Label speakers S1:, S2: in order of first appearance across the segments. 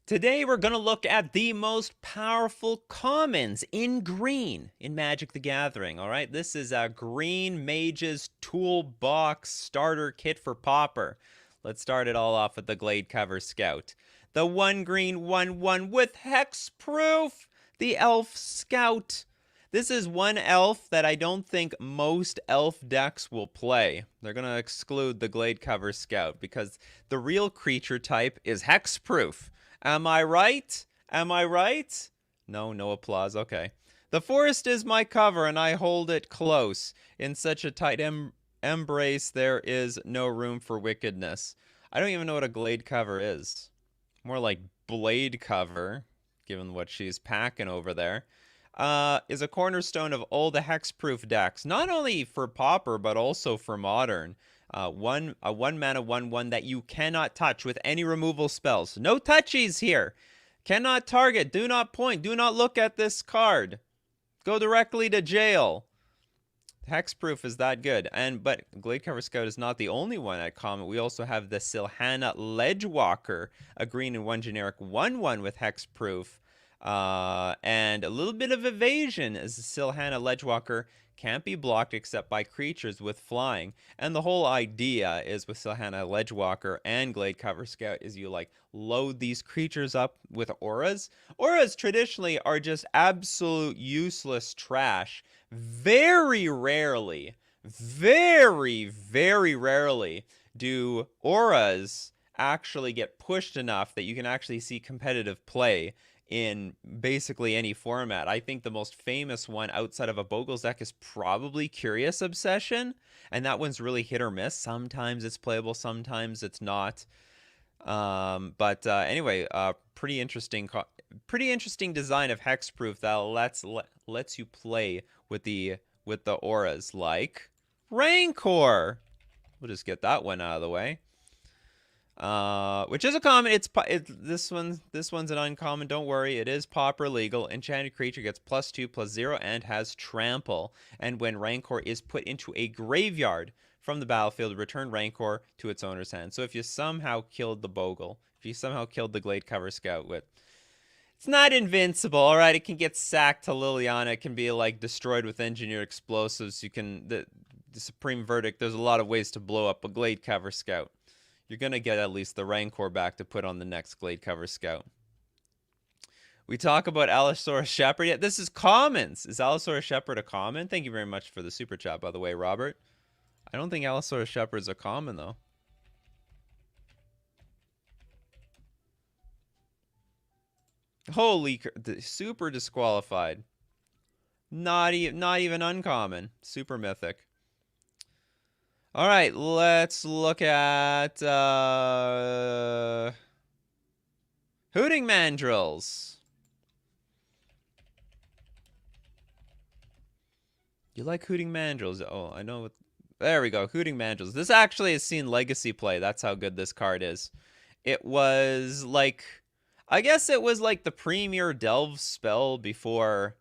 S1: Today we're going to look at the most powerful commons in green in Magic the Gathering. All right, this is a Green Mage's Toolbox Starter Kit for Pauper. Let's start it all off with the Glade Cover Scout. The 1 green 1/1 with Hexproof, the Elf Scout. This is one elf that I don't think most elf decks will play. They're going to exclude the Glade Cover Scout because the real creature type is Hexproof. Am I right? Am I right? No, no applause. Okay. The forest is my cover, and I hold it close. In such a tight embrace, there is no room for wickedness. I don't even know what a glade cover is. More like blade cover, given what she's packing over there. Is a cornerstone of all the hexproof decks, not only for Pauper, but also for Modern. A one mana 1/1 that you cannot touch with any removal spells. No touchies here. Cannot target. Do not point. Do not look at this card. Go directly to jail. Hexproof is that good. But Glade Cover Scout is not the only one at common. We also have the Silhana Ledgewalker, a green and 1 generic 1/1 with Hexproof. And a little bit of evasion, as the Silhana Ledgewalker can't be blocked except by creatures with flying. And the whole idea is with Silhana Ledgewalker and Glade Cover Scout is you like load these creatures up with auras. Auras traditionally are just absolute useless trash. Very rarely, very rarely do auras actually get pushed enough that you can actually see competitive play in basically any format. I think the most famous one outside of a Bogle's deck is probably Curious Obsession, and that one's really hit or miss. Sometimes it's playable, sometimes it's not. Anyway, pretty interesting design of Hexproof that lets you play with the auras like Rancor. We'll just get that one out of the way. Which is a common. This one's an uncommon. Don't worry, it is Pauper legal. Enchanted creature gets +2/+0 and has trample. And when Rancor is put into a graveyard from the battlefield, return Rancor to its owner's hand. So if you somehow killed the Bogle, if you somehow killed the Glade Cover Scout with, it's not invincible. All right, it can get sacked to Liliana. It can be like destroyed with engineered explosives. You can the Supreme Verdict. There's a lot of ways to blow up a Glade Cover Scout. You're going to get at least the Rancor back to put on the next Glade Cover Scout. We talk about Allosaurus Shepherd. Yeah, this is commons. Is Allosaurus Shepherd a common? Thank you very much for the super chat, by the way, Robert. I don't think Allosaurus Shepherd's a common, though. Holy, super disqualified. Not even uncommon. Super mythic. All right, let's look at Hooting Mandrills. You like Hooting Mandrills? Oh, I know. There we go, Hooting Mandrills. This actually has seen legacy play. That's how good this card is. It was like, I guess it was like the premier Delve spell before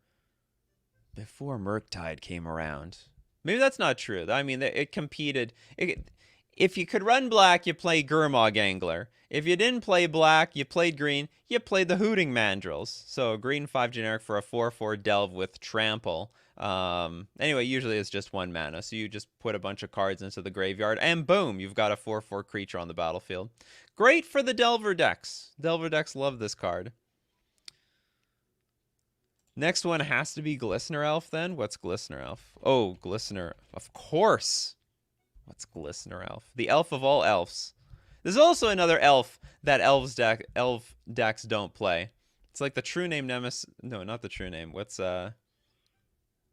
S1: Murktide came around. Maybe that's not true. I mean, it competed. If you could run black, you play Gurmag Angler. If you didn't play black, you played green, you played the Hooting Mandrills. So green 5 generic for a 4/4 Delve with trample. Anyway, usually it's just 1 mana. So you just put a bunch of cards into the graveyard and boom, you've got a 4/4 creature on the battlefield. Great for the Delver decks. Delver decks love this card. Next one has to be Glistener Elf then. What's Glistener Elf? Oh, Glistener. Of course. What's Glistener Elf? The elf of all elves. There's also another elf that elf decks don't play. It's like the true name Nemesis. No, not the true name. What's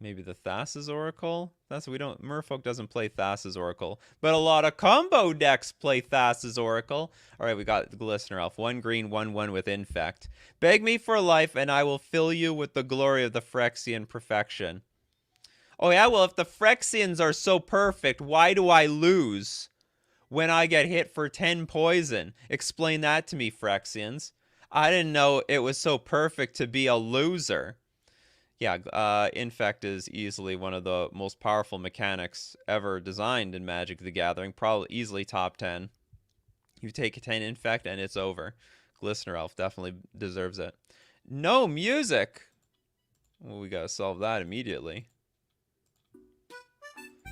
S1: maybe the Thassa's Oracle? Merfolk doesn't play Thassa's Oracle, but a lot of combo decks play Thassa's Oracle. All right, we got the Glistener Elf. 1 green, 1/1 with Infect. Beg me for life, and I will fill you with the glory of the Phyrexian perfection. Oh yeah, well, if the Phyrexians are so perfect, why do I lose when I get hit for 10 poison? Explain that to me, Phyrexians. I didn't know it was so perfect to be a loser. Yeah, Infect is easily one of the most powerful mechanics ever designed in Magic the Gathering. Probably easily top 10. You take a 10 Infect and it's over. Glistener Elf definitely deserves it. No music. Well, we gotta solve that immediately.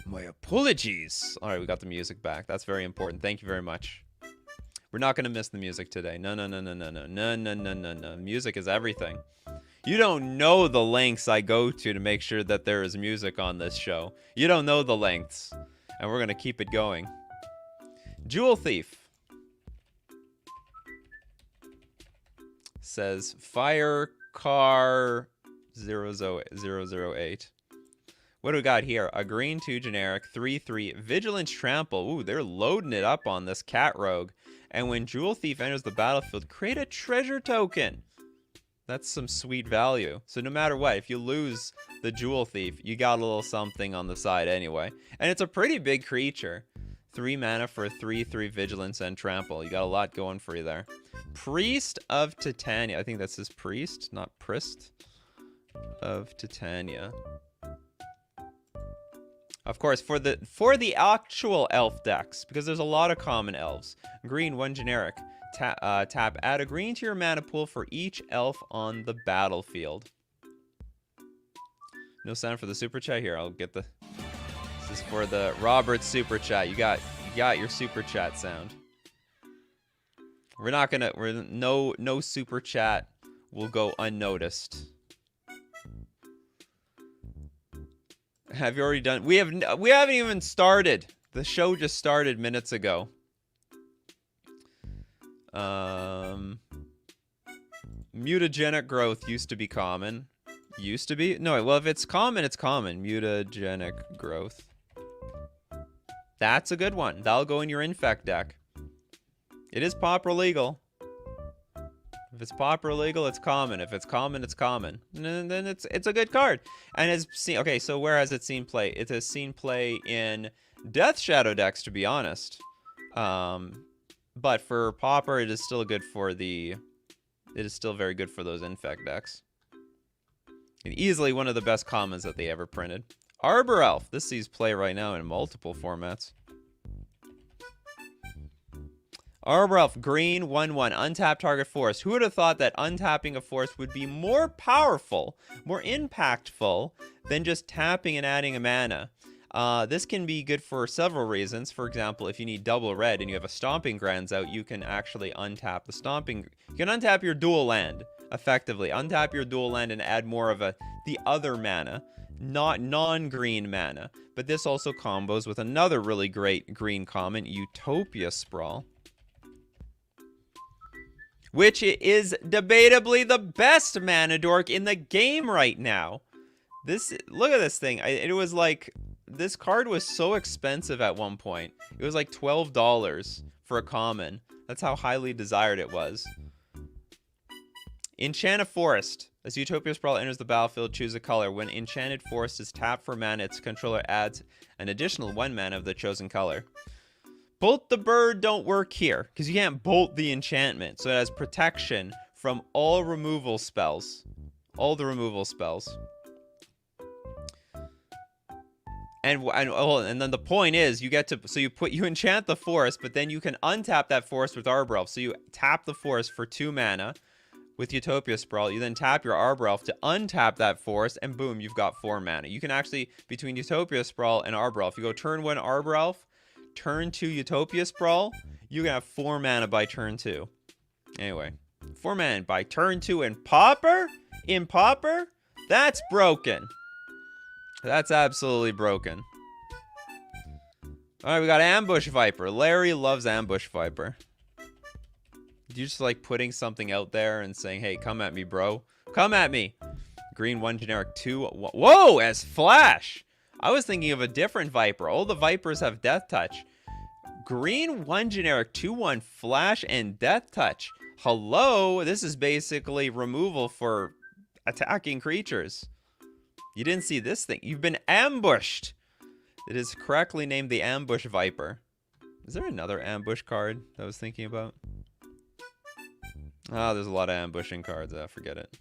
S1: My apologies. All right, we got the music back. That's very important. Thank you very much. We're not gonna miss the music today. No, no, no, no, no, no, no, no, no, no, no. Music is everything. You don't know the lengths I go to make sure that there is music on this show. You don't know the lengths. And we're gonna keep it going. Jewel Thief says Fire Car 008. What do we got here? A green 2 generic, 3/3 Vigilance Trample. Ooh, they're loading it up on this cat rogue. And when Jewel Thief enters the battlefield, create a treasure token. That's some sweet value. So no matter what, if you lose the Jewel Thief, you got a little something on the side anyway. And it's a pretty big creature. 3 mana for a 3/3 Vigilance and Trample. You got a lot going for you there. Priest of Titania. I think that's his priest, not Priest of Titania. Of course, for the actual elf decks, because there's a lot of common elves. Green, 1 generic. Tap, add a green to your mana pool for each elf on the battlefield. No sound for the super chat here. I'll get the. This is for the Robert super chat. You got your super chat sound. We're not gonna. No super chat will go unnoticed. Have you already done? We haven't even started. The show just started minutes ago. Mutagenic growth used to be common. Used to be? No, well, if it's common, it's common. Mutagenic growth. That's a good one. That'll go in your Infect deck. It is Pauper legal. If it's Pauper legal, it's common. If it's common, it's common. And then it's a good card. And it's seen. Okay, so where has it seen play? It has seen play in Death Shadow decks, to be honest. But for Pauper, it is still good for the. It is still very good for those Infect decks. And easily one of the best commons that they ever printed. Arbor Elf. This sees play right now in multiple formats. Arbor Elf, green, 1/1, untap target forest. Who would have thought that untapping a forest would be more powerful, more impactful than just tapping and adding a mana? This can be good for several reasons. For example, if you need double red and you have a Stomping Grounds out, you can actually untap the Stomping. You can untap your dual land, effectively. Untap your dual land and add more of the other mana, not non-green mana. But this also combos with another really great green common, Utopia Sprawl, which is debatably the best mana dork in the game right now. Look at this thing. It was like, this card was so expensive at one point. It was like $12 for a common. That's how highly desired it was. Enchant a Forest. As Utopia Sprawl enters the battlefield, choose a color. When Enchanted Forest is tapped for mana, its controller adds an additional 1 mana of the chosen color. Bolt the Bird don't work here, because you can't bolt the enchantment. So it has protection from all removal spells. All the removal spells. And then the point is, you get to, so you enchant the forest, but then you can untap that forest with Arbor Elf. So you tap the forest for 2 mana with Utopia Sprawl. You then tap your Arbor Elf to untap that forest, and boom, you've got 4 mana. You can actually, between Utopia Sprawl and Arbor Elf, you go turn 1 Arbor Elf, turn 2 Utopia Sprawl, you can have 4 mana by turn 2. Anyway, 4 mana by turn 2 in Pauper? In Pauper? That's broken. That's absolutely broken. Alright, we got Ambush Viper. Larry loves Ambush Viper. Do you just like putting something out there and saying, hey, come at me, bro? Come at me. Green 1 generic 2. Whoa, as Flash. I was thinking of a different Viper. All the Vipers have Death Touch. Green 1 generic 2/1 Flash and Death Touch. Hello, this is basically removal for attacking creatures. You didn't see this thing. You've been ambushed. It is correctly named the Ambush Viper. Is there another ambush card that I was thinking about? Oh, there's a lot of ambushing cards. Forget it.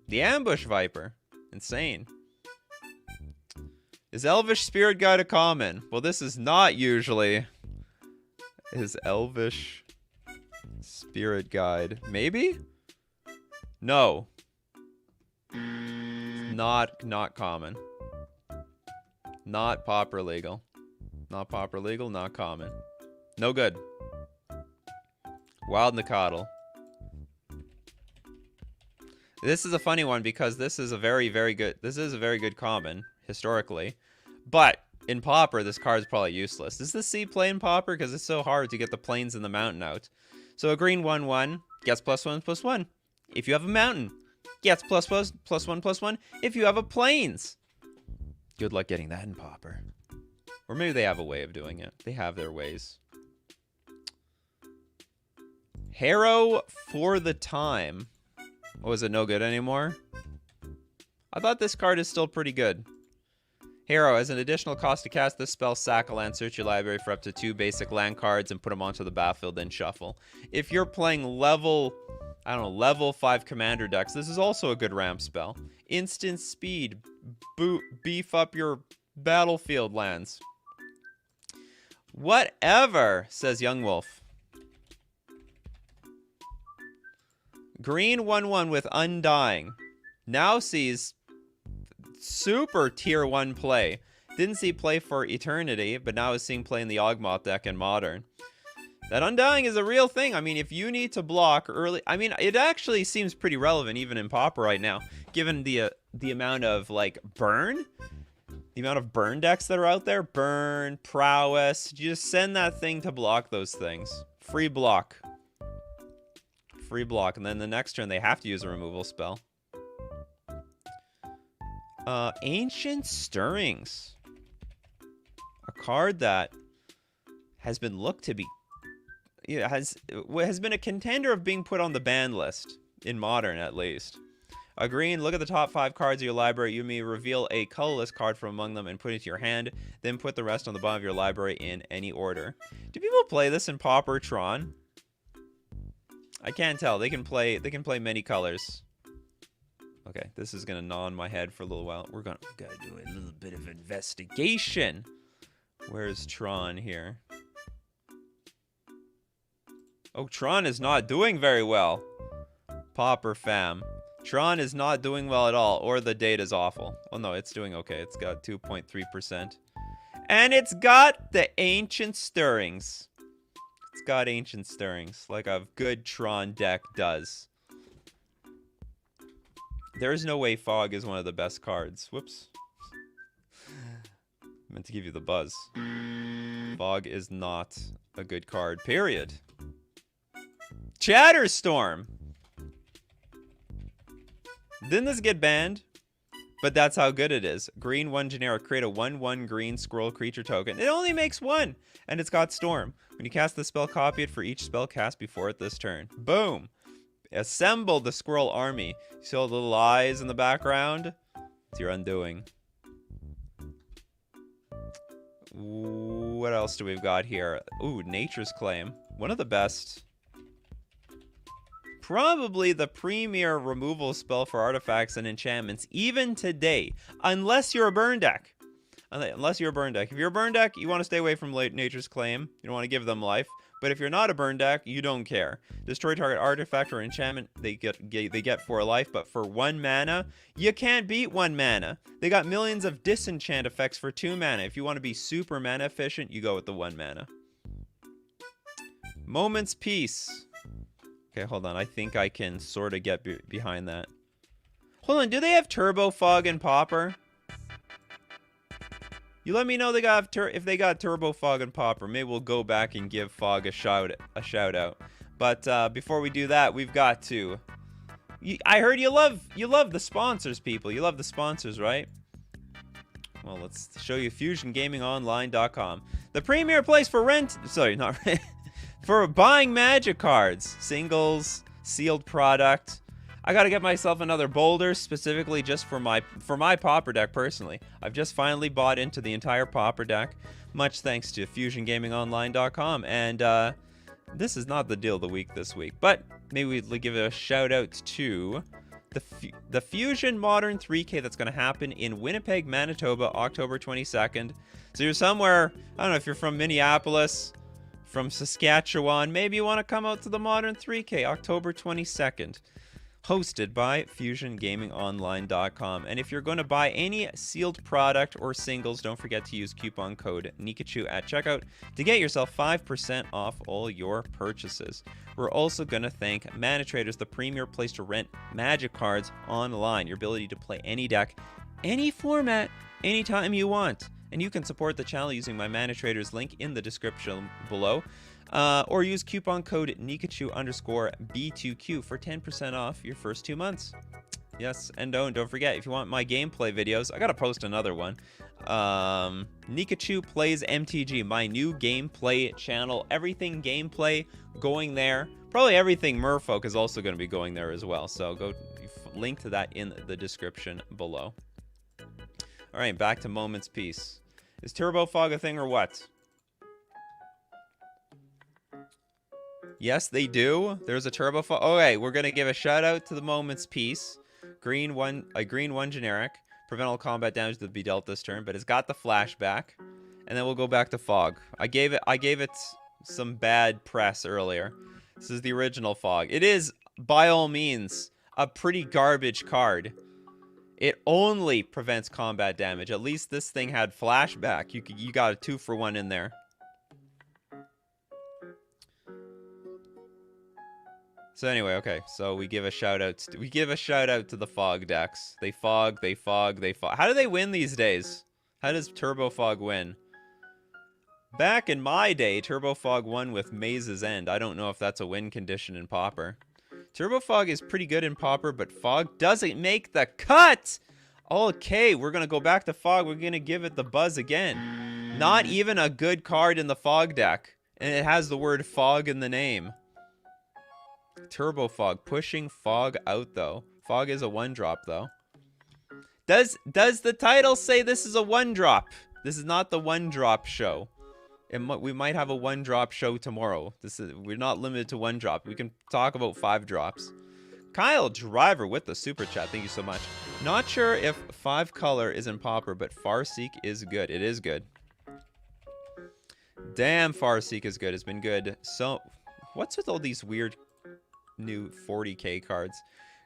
S1: The Ambush Viper. Insane. Is Elvish Spirit Guide a common? Well, this is not usually. Is Elvish Spirit Guide. Maybe? No. Not common. Not Pauper legal. Not Pauper legal, not common. No good. Wild Nikachu. This is a funny one because this is a very good common, historically. But in Pauper, this card is probably useless. Does this see play in Pauper? Because it's so hard to get the plains and the mountain out. So a green 1/1 gets +1/+1. If you have a mountain, gets +1/+1 if you have a plains. Good luck getting that in Pauper. Or maybe they have a way of doing it. They have their ways. Harrow for the Time. Oh, is it no good anymore? I thought this card is still pretty good. Harrow, as an additional cost to cast this spell, sack a land, search your library for up to 2 basic land cards and put them onto the battlefield, then shuffle. If you're playing level 5 commander decks, this is also a good ramp spell. Instant speed. Beef up your battlefield lands. Whatever, says Young Wolf. Green 1/1 with Undying. Now sees super tier 1 play. Didn't see play for Eternity, but now is seeing play in the Ogmoth deck in Modern. That Undying is a real thing. I mean, if you need to block early... I mean, it actually seems pretty relevant even in Pauper right now, given the amount of, like, burn. The amount of burn decks that are out there. Burn, Prowess. You just send that thing to block those things. Free block. Free block. And then the next turn, they have to use a removal spell. Ancient Stirrings. A card that has been looked to be... has been a contender of being put on the ban list. In Modern, at least. A green, look at the top 5 cards of your library. You may reveal a colorless card from among them and put it to your hand. Then put the rest on the bottom of your library in any order. Do people play this in Pauper Tron? I can't tell. They can play many colors. Okay, this is gonna gnaw on my head for a little while. We're gonna do a little bit of investigation. Where's Tron here? Oh, Tron is not doing very well. Pauper fam. Tron is not doing well at all, or the data's awful. Oh no, it's doing okay. It's got 2.3%. And it's got the Ancient Stirrings. It's got Ancient Stirrings, like a good Tron deck does. There's no way Fog is one of the best cards. Whoops. Meant to give you the buzz. Fog is not a good card, period. Chatterstorm! Didn't this get banned? But that's how good it is. Green 1 generic. Create a 1/1 green squirrel creature token. It only makes 1! And it's got Storm. When you cast the spell, copy it for each spell cast before it this turn. Boom! Assemble the squirrel army. You see all the little eyes in the background? It's your undoing. What else do we've got here? Ooh, Nature's Claim. One of the best. Probably the premier removal spell for artifacts and enchantments, even today. Unless you're a burn deck. Unless you're a burn deck. If you're a burn deck, you want to stay away from Nature's Claim. You don't want to give them life. But if you're not a burn deck, you don't care. Destroy target artifact or enchantment, they get 4 life, but for 1 mana, you can't beat 1 mana. They got millions of disenchant effects for 2 mana. If you want to be super mana efficient, you go with the 1 mana. Moment's Peace. Okay, hold on. I think I can sort of get behind that. Hold on. Do they have Turbo Fog and Pauper? You let me know if they got Turbo Fog and Pauper. Maybe we'll go back and give Fog a shout out. But before we do that, we've got to. I heard you love the sponsors, people. You love the sponsors, right? Well, let's show you FusionGamingOnline.com, the premier place for for buying Magic cards, singles, sealed product. I gotta get myself another Boulder, specifically just for my Pauper deck personally. I've just finally bought into the entire Pauper deck, much thanks to FusionGamingOnline.com. And this is not the deal of the week this week, but maybe we'll give a shout out to the Fusion Modern 3K that's gonna happen in Winnipeg, Manitoba, October 22nd. So you're somewhere, I don't know if you're from Minneapolis, from Saskatchewan. Maybe you want to come out to the Modern 3K, October 22nd. Hosted by FusionGamingOnline.com. And if you're going to buy any sealed product or singles, don't forget to use coupon code Nikachu at checkout to get yourself 5% off all your purchases. We're also going to thank Mana Traders, the premier place to rent Magic cards online. Your ability to play any deck, any format, anytime you want. And you can support the channel using my Mana Traders link in the description below. Or use coupon code Nikachu_B2Q for 10% off your first 2 months. Yes, and don't forget, if you want my gameplay videos, I gotta post another one. Nikachu Plays MTG, my new gameplay channel. Everything gameplay going there. Probably everything Merfolk is also going to be going there as well. So go link to that in the description below. All right, back to Moment's Peace. Is Turbo Fog a thing or what? Yes, they do. There's a Turbo Fog. Okay, we're going to give a shout out to the Moment's Peace. Green one generic. Prevent all combat damage to be dealt this turn, but it's got the flashback. And then we'll go back to Fog. I gave it some bad press earlier. This is the original Fog. It is, by all means, a pretty garbage card. It only prevents combat damage. At least this thing had flashback. You got a 2-for-1 in there. So anyway, okay. So we give a shout out. We give a shout out to the Fog decks. They fog. How do they win these days? How does Turbo Fog win? Back in my day, Turbo Fog won with Maze's End. I don't know if that's a win condition in Pauper. Turbo Fog is pretty good in Pauper, but Fog doesn't make the cut! Okay, we're going to go back to Fog. We're going to give it the buzz again. Not even a good card in the Fog deck. And it has the word Fog in the name. Turbo Fog. Pushing Fog out, though. Fog is a 1-drop, though. Does the title say this is a 1-drop? This is not the 1-drop show. We might have a 1-drop show tomorrow. We're not limited to 1-drop. We can talk about 5 drops. Kyle Driver with the super chat. Thank you so much. Not sure if 5-color is in Pauper, but Farseek is good. It is good. Damn, Farseek is good. It's been good. So, what's with all these weird new 40k cards?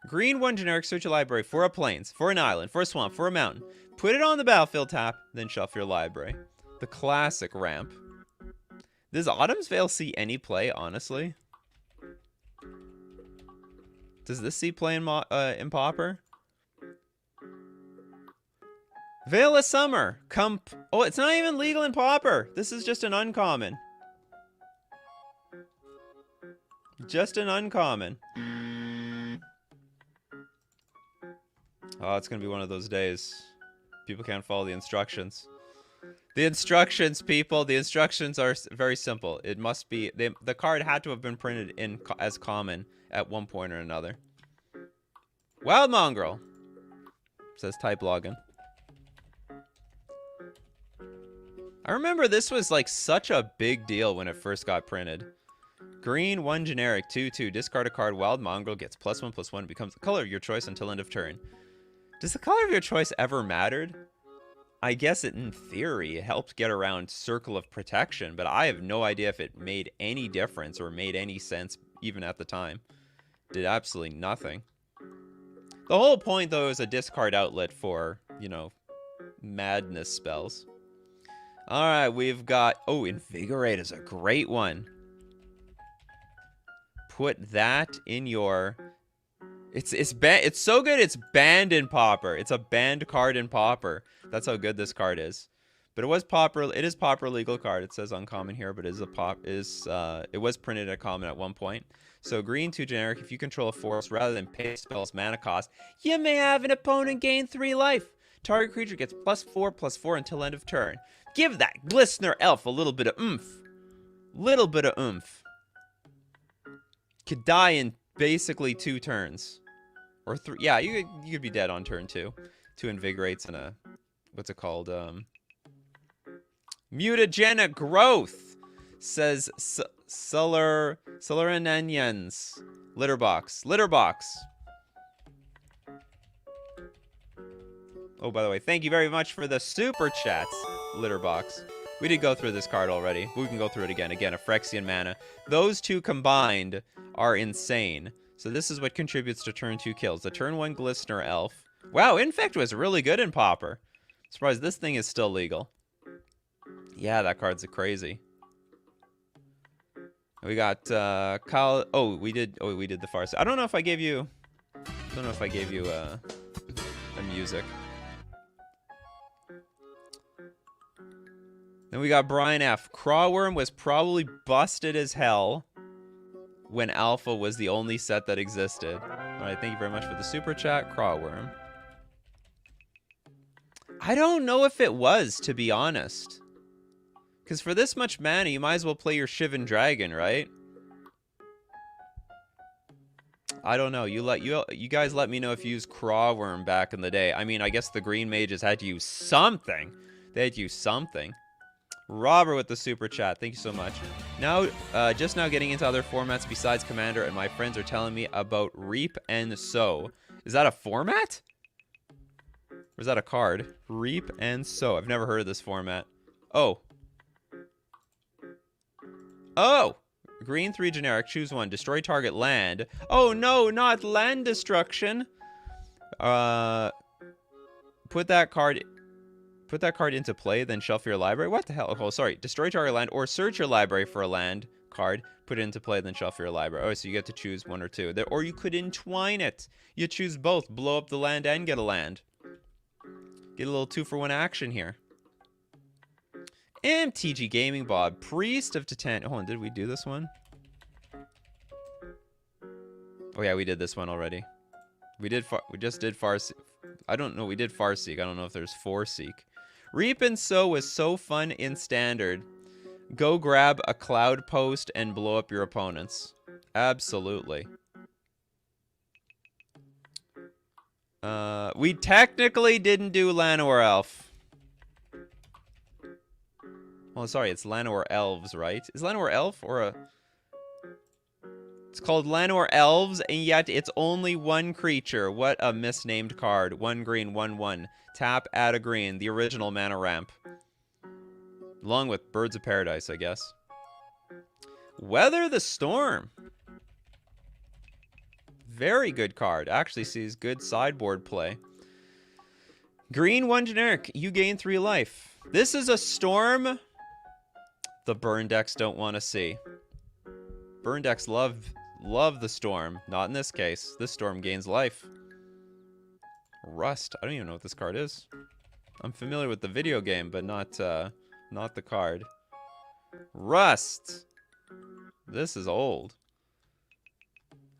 S1: Green 1 generic, search your library for a plains, for an island, for a swamp, for a mountain. Put it on the battlefield tap, then shuffle your library. The classic ramp. Does Autumn's Veil see any play, honestly? Does this see play in Pauper? Veil of Summer. Oh, it's not even legal in Pauper. This is just an uncommon. Just an uncommon. Oh, it's going to be one of those days. People can't follow the instructions. The instructions, people. The instructions are very simple. It must be... the card had to have been printed in as common at one point or another. Wild Mongrel. Says type login. I remember this was like such a big deal when it first got printed. Green 1 generic 2/2. Discard a card. Wild Mongrel gets +1/+1. Becomes the color of your choice until end of turn. Does the color of your choice ever mattered? I guess it, in theory, it helped get around Circle of Protection, but I have no idea if it made any difference or made any sense even at the time. Did absolutely nothing. The whole point, though, is a discard outlet for, you know, madness spells. Alright, we've got... Oh, Invigorate is a great one. Put that in your... It's so good it's banned in Pauper. It's a banned card in Pauper. That's how good this card is. But it was Pauper. It is Pauper legal card. It says uncommon here, but it was printed at common at one point. So green 2 generic. If you control a forest rather than pay spells mana cost, you may have an opponent gain 3 life. Target creature gets +4/+4 until end of turn. Give that Glistener Elf a little bit of oomph. Little bit of oomph. Could die in basically 2 turns. Or 3. Yeah, you could be dead on turn 2. 2 Invigorates and a... What's it called? Mutagenic Growth. Says Solarinanians. Litterbox. Litterbox. Oh, by the way, thank you very much for the super chats, Litterbox. We did go through this card already. We can go through it again. Again, a Phyrexian mana. Those two combined are insane. So this is what contributes to turn 2 kills. The turn 1 Glistener Elf. Wow, Infect was really good in Pauper. Surprised this thing is still legal. Yeah, that card's crazy. We got Kyle. Oh, we did the farce. I don't know if I gave you. A music. Then we got Brian F. Crawworm was probably busted as hell when Alpha was the only set that existed. All right, thank you very much for the super chat, Crawworm. I don't know if it was, to be honest. Because for this much mana, you might as well play your Shivan Dragon, right? I don't know. You guys let me know if you used Crawworm back in the day. I mean, I guess the green mages had to use something. They had to use something. Robert with the super chat. Thank you so much. Now, just now getting into other formats besides Commander, and my friends are telling me about Reap and Sow. Is that a format? Or is that a card? Reap and Sow. I've never heard of this format. Oh. Oh! Green 3 generic. Choose one. Destroy target land. Oh no, not land destruction. Put that card into play, then shuffle your library. What the hell? Oh, sorry. Destroy target land or search your library for a land card. Put it into play, then shuffle your library. Oh, so you get to choose one or two. Or you could entwine it. You choose both. Blow up the land and get a land. Get a little 2-for-1 action here. MTG Gaming Bob. Priest of Titan. Hold on, did we do this one? Oh yeah, we did this one already. We just did Farseek. I don't know. We did Farseek. I don't know if there's Forseek. Reap and Sow was so fun in Standard. Go grab a cloud post and blow up your opponents. Absolutely. We technically didn't do Llanowar Elf. Well, sorry, it's Llanowar Elves, right? Is Llanowar Elf or a... It's called Llanowar Elves, and yet it's only one creature. What a misnamed card. 1 green, 1/1. Tap, add a green. The original mana ramp. Along with Birds of Paradise, I guess. Weather the Storm. Very good card. Actually sees good sideboard play. Green 1 generic. You gain 3 life. This is a storm the burn decks don't want to see. Burn decks love the storm. Not in this case. This storm gains life. Rust. I don't even know what this card is. I'm familiar with the video game, but not the card. Rust. This is old.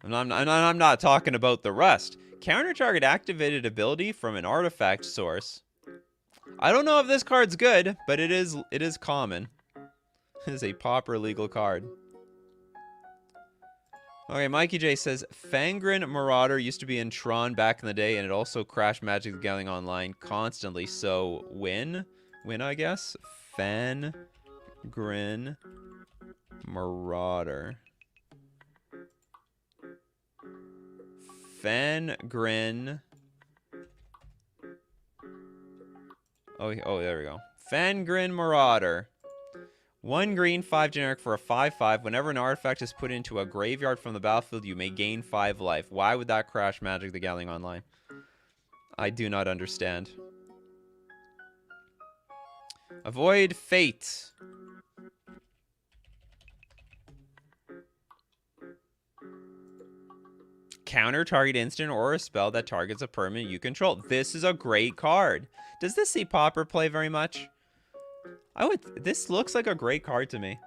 S1: And I'm not talking about the rust. Counter target activated ability from an artifact source. I don't know if this card's good, but it is common. It is a Pauper legal card. Okay, Mikey J says, Fangren Marauder used to be in Tron back in the day, and it also crashed Magic the Gathering Online constantly. So, win, I guess? Fangren Marauder. Fangren. Oh, there we go. Fangren Marauder. 1 green, 5 generic for a 5/5. Whenever an artifact is put into a graveyard from the battlefield, you may gain 5 life. Why would that crash Magic the Gathering Online? I do not understand. Avoid Fate. Counter target instant or a spell that targets a permanent you control. This is a great card. Does this see Pauper play very much? This looks like a great card to me.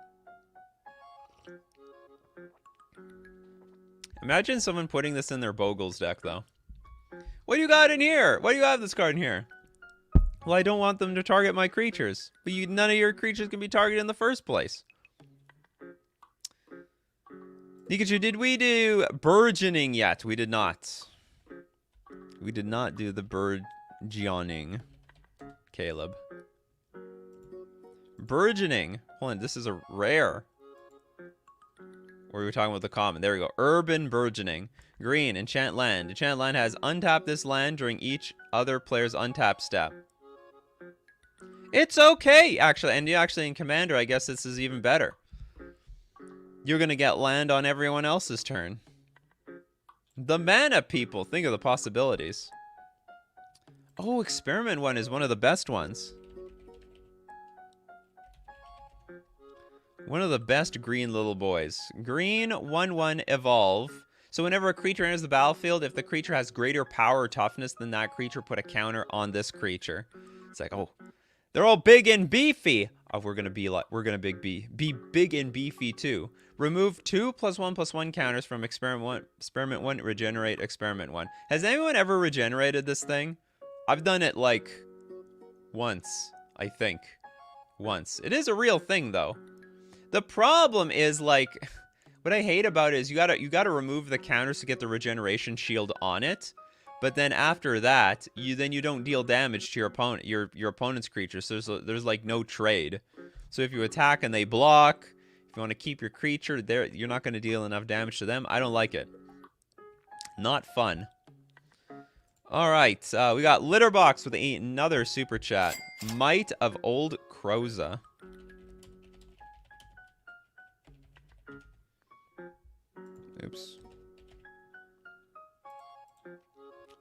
S1: Imagine someone putting this in their Bogles deck, though. What do you got in here? Why do you have this card in here? Well, I don't want them to target my creatures. But none of your creatures can be targeted in the first place. Nikachu, did we do burgeoning yet? We did not. We did not do the burgeoning, Caleb. Burgeoning. Hold on, this is a rare. Or we were talking about the common. There we go. Urban Burgeoning. Green, enchant land. Enchant land has untap this land during each other player's untap step. It's okay, actually. And you actually in Commander, I guess this is even better. You're going to get land on everyone else's turn. The mana people. Think of the possibilities. Oh, Experiment one is one of the best ones. One of the best green little boys. Green 1/1 evolve. So whenever a creature enters the battlefield, if the creature has greater power or toughness than that creature, put a counter on this creature. It's like, oh, they're all big and beefy. Oh, we're gonna be big and beefy too. Remove 2 +1/+1 counters from Experiment 1. Experiment 1, regenerate Experiment 1. Has anyone ever regenerated this thing? I've done it like once, I think. Once. It is a real thing though. The problem is, like, what I hate about it is you gotta remove the counters to get the regeneration shield on it, but then after that, you don't deal damage to your opponent, your opponent's creatures. So there's like no trade. So if you attack and they block, if you want to keep your creature there, you're not going to deal enough damage to them. I don't like it. Not fun. All right, we got Litterbox with another super chat. Might of Old Croza. Oops.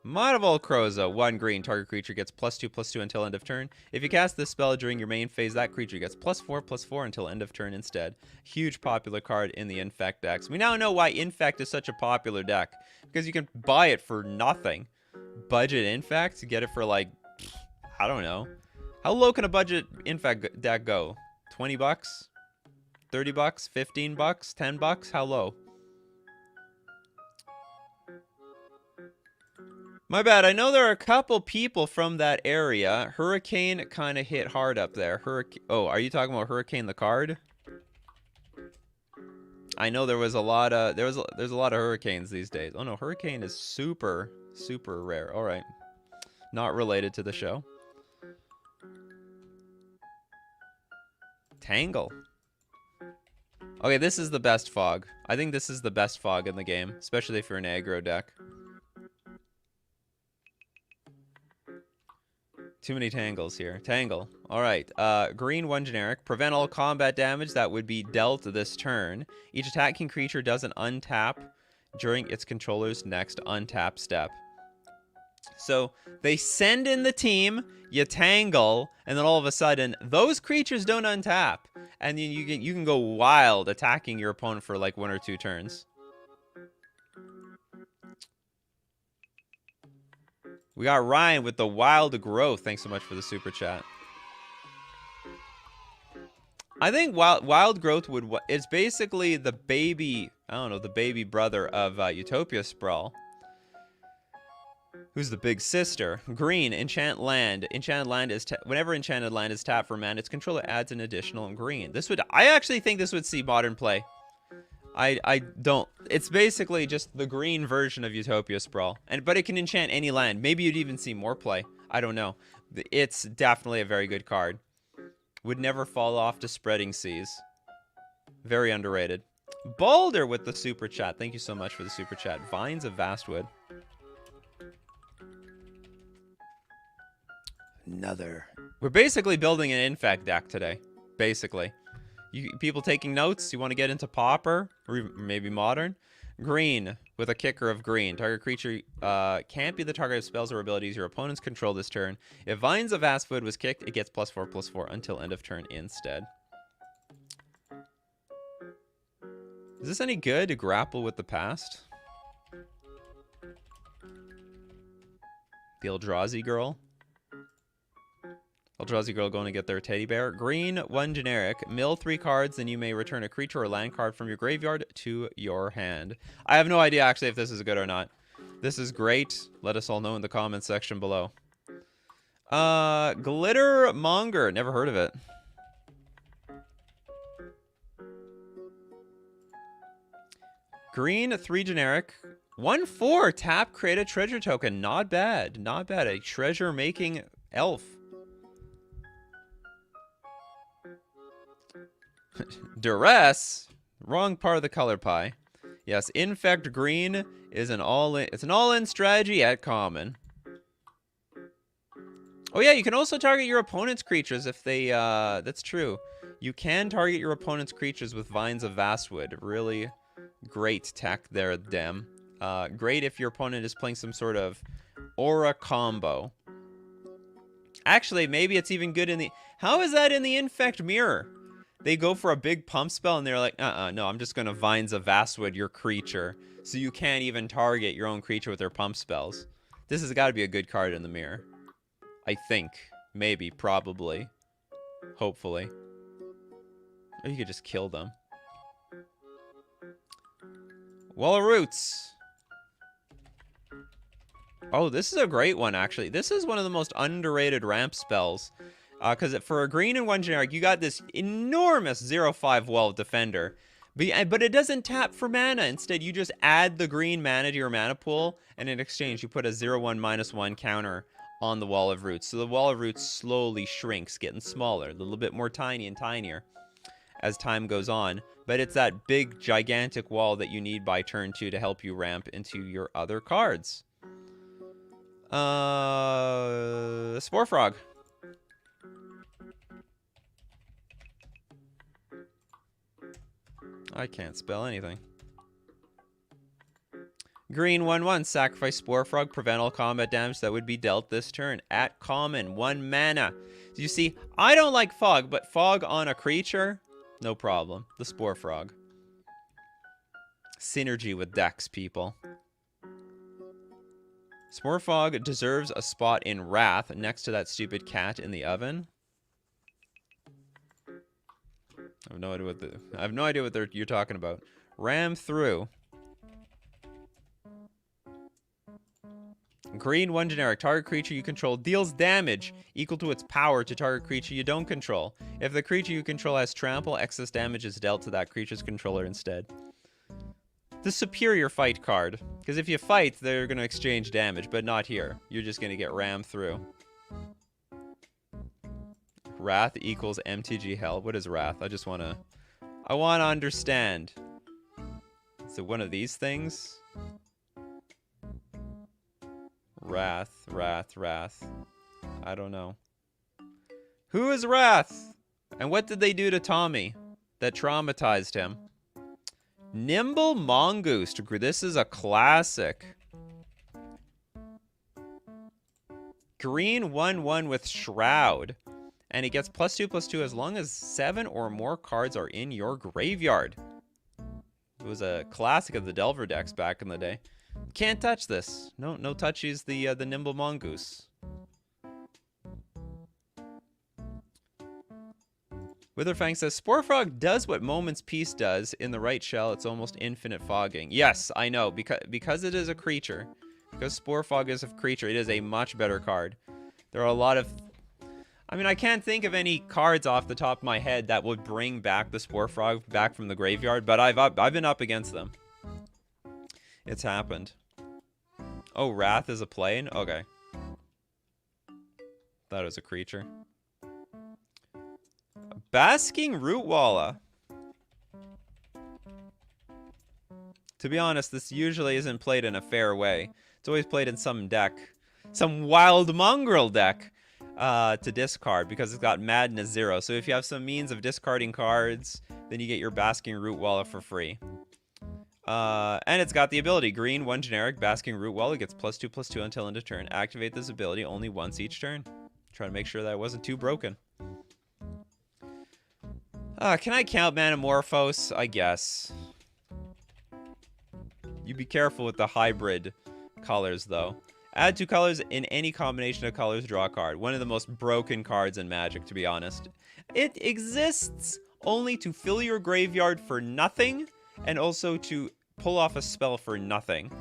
S1: Might of Old Croza, 1 green. Target creature gets +2/+2 until end of turn. If you cast this spell during your main phase, that creature gets +4/+4 until end of turn instead. Huge popular card in the Infect decks. We now know why Infect is such a popular deck. Because you can buy it for nothing. Budget Infect, get it for like, I don't know. How low can a budget Infect deck go? 20 bucks? 30 bucks? 15 bucks? 10 bucks? How low? My bad. I know there are a couple people from that area. Hurricane kind of hit hard up there. Oh, are you talking about Hurricane the card? I know there was a lot of there's a lot of hurricanes these days. Oh no, Hurricane is super rare. All right. Not related to the show. Tangle. Okay, this is the best fog. I think this is the best fog in the game, especially if you're an aggro deck. Too many tangles here. Tangle. All right. Green 1 generic. Prevent all combat damage that would be dealt this turn. Each attacking creature doesn't untap during its controller's next untap step. So they send in the team, you tangle, and then all of a sudden those creatures don't untap, and then you can go wild attacking your opponent for like 1 or 2 turns. We got Ryan with the wild growth. Thanks so much for the super chat. I think wild growth it's basically the baby, I don't know, the baby brother of Utopia Sprawl. Who's the big sister? Green, enchant land. Enchanted land is whenever enchanted land is tapped for mana, its controller adds an additional green. I actually think this would see modern play. I don't. It's basically just the green version of Utopia Sprawl, but it can enchant any land. Maybe you'd even see more play. I don't know. It's definitely a very good card. Would never fall off to Spreading Seas. Very underrated. Balder with the super chat. Thank you so much for the super chat. Vines of Vastwood. We're basically building an Infect deck today. Basically. People taking notes? You want to get into Pauper? Or maybe Modern? Green with a kicker of green. Target creature can't be the target of spells or abilities your opponents control this turn. If Vines of Vastwood was kicked, it gets +4/+4 until end of turn instead. Is this any good to grapple with the past? The Eldrazi girl? Eldrazi girl going to get their teddy bear. Green 1 generic. Mill 3 cards, then you may return a creature or land card from your graveyard to your hand. I have no idea actually if this is good or not. This is great. Let us all know in the comments section below. Glitter Monger. Never heard of it. Green 3 generic. 1/4. Tap, create a treasure token. Not bad. Not bad. A treasure making elf. Duress, wrong part of the color pie. Yes, Infect green is an all-in. It's an all-in strategy at common. Oh yeah, you can also target your opponent's creatures if they, that's true. You can target your opponent's creatures with Vines of Vastwood. Really great tech there, Dem. Great if your opponent is playing some sort of Aura combo. Actually, maybe it's even good in the... How is that in the Infect Mirror? They go for a big pump spell and they're like, no, I'm just going to Vines of Vastwood your creature. So you can't even target your own creature with their pump spells. This has got to be a good card in the mirror. I think. Maybe. Probably. Hopefully. Or you could just kill them. Wall of Roots. Oh, this is a great one, actually. This is one of the most underrated ramp spells. Because for a green and 1 generic, you got this enormous 0/5 Wall of Defender. But it doesn't tap for mana. Instead, you just add the green mana to your mana pool, and in exchange, you put a 0/1/-1 counter on the Wall of Roots. So the Wall of Roots slowly shrinks, getting smaller, a little bit more tiny and tinier as time goes on. But it's that big, gigantic wall that you need by turn 2 to help you ramp into your other cards. Spore Frog. I can't spell anything. Green 1/1, sacrifice Spore Frog, prevent all combat damage that would be dealt this turn. At common, 1 mana. So you see, I don't like Fog, but Fog on a creature, no problem. The Spore Frog. Synergy with decks, people. Spore Frog deserves a spot in Wrath next to that stupid cat in the oven. I have no idea what you're talking about. Ram through. Green 1 generic. Target creature you control deals damage equal to its power to target creature you don't control. If the creature you control has trample, excess damage is dealt to that creature's controller instead. The superior fight card. Because if you fight, they're going to exchange damage, but not here. You're just going to get rammed through. Wrath equals MTG hell. What is Wrath? I want to understand. Is it one of these things? Wrath. I don't know. Who is Wrath? And what did they do to Tommy that traumatized him? Nimble Mongoose. This is a classic. Green 1/1 with Shroud. And he gets +2/+2 as long as 7 or more cards are in your graveyard. It was a classic of the Delver decks back in the day. Can't touch this. No touchies the Nimble Mongoose. Witherfang says, Spore Frog does what Moment's Peace does. In the right shell, it's almost infinite fogging. Yes, I know. Because it is a creature. Because Spore Frog is a creature, it is a much better card. There are a lot of... I mean, I can't think of any cards off the top of my head that would bring back the Spore Frog back from the graveyard, but I've been up against them. It's happened. Oh, Wrath is a plane? Okay. That is a creature. Basking Rootwalla. To be honest, this usually isn't played in a fair way. It's always played in some deck. Some wild mongrel deck. To discard because it's got Madness 0. So if you have some means of discarding cards, then you get your Basking Rootwalla for free. And it's got the ability. Green, 1 generic, Basking Rootwalla gets +2/+2 until end of turn. Activate this ability only once each turn. Try to make sure that it wasn't too broken. Can I count Manamorphose? I guess. You be careful with the hybrid colors, though. Add 2 colors in any combination of colors, draw a card. One of the most broken cards in Magic, to be honest. It exists only to fill your graveyard for nothing, and also to pull off a spell for nothing.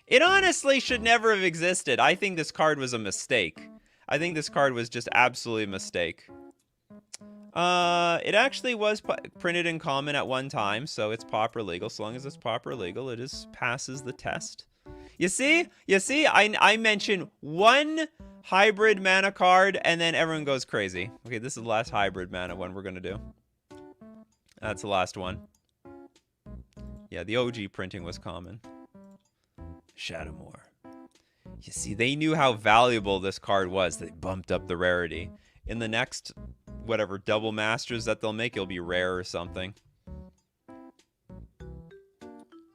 S1: It honestly should never have existed. I think this card was a mistake. I think this card was just absolutely a mistake. It actually was printed in common at one time, so it's Pauper legal. So long as it's Pauper legal, it passes the test. You see? I mention one hybrid mana card, and then everyone goes crazy. Okay, this is the last hybrid mana one we're going to do. That's the last one. Yeah, the OG printing was common. Shadowmoor. You see, they knew how valuable this card was. They bumped up the rarity. In the next, whatever, double masters that they'll make, it'll be rare or something.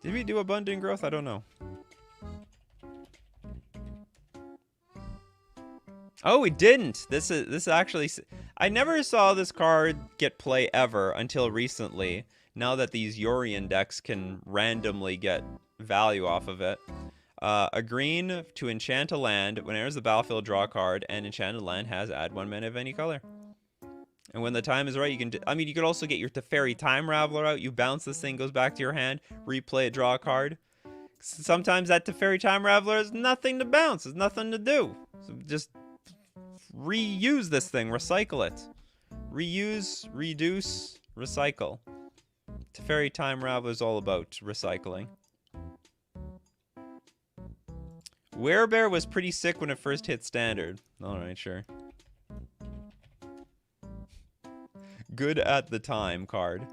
S1: Did we do Abundant Growth? I don't know. Oh, we didn't. This is actually... I never saw this card get play ever until recently. Now that these Yorion decks can randomly get value off of it. A green to enchant a land. When it enters the battlefield, draw a card. And enchanted land has add 1 mana of any color. And when the time is right, you can... I mean, you could also get your Teferi Time Raveler out. You bounce this thing, goes back to your hand. Replay it, draw a card. Sometimes that Teferi Time Raveler has nothing to bounce. There's nothing to do. So just... reuse this thing, recycle it. Reuse, reduce, recycle. Teferi Time Raveler is all about recycling. Werebear was pretty sick when it first hit standard. Alright, sure. Good at the time card.